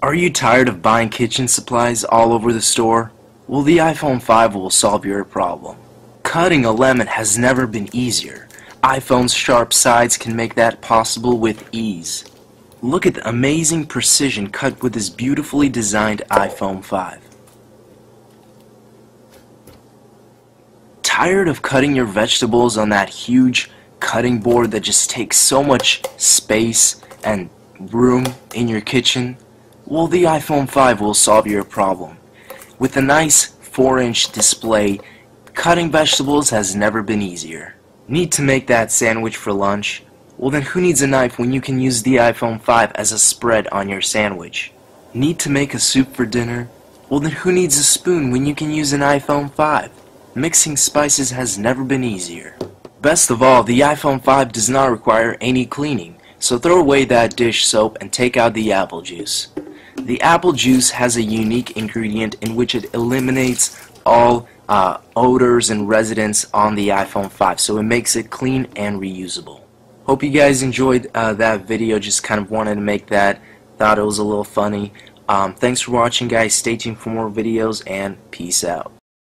Are you tired of buying kitchen supplies all over the store? Well, the iPhone 5 will solve your problem. Cutting a lemon has never been easier. iPhone's sharp sides can make that possible with ease. Look at the amazing precision cut with this beautifully designed iPhone 5. Tired of cutting your vegetables on that huge cutting board that just takes so much space and room in your kitchen? Well, the iPhone 5 will solve your problem. With a nice 4-inch display, cutting vegetables has never been easier. Need to make that sandwich for lunch? Well, then who needs a knife when you can use the iPhone 5 as a spread on your sandwich? Need to make a soup for dinner? Well, then who needs a spoon when you can use an iPhone 5? Mixing spices has never been easier. Best of all, the iPhone 5 does not require any cleaning, so throw away that dish soap and take out the apple juice. The apple juice has a unique ingredient in which it eliminates all odors and residents on the iPhone 5, so it makes it clean and reusable. Hope you guys enjoyed that video. Just kind of wanted to make that. Thought it was a little funny. Thanks for watching, guys. Stay tuned for more videos, and peace out.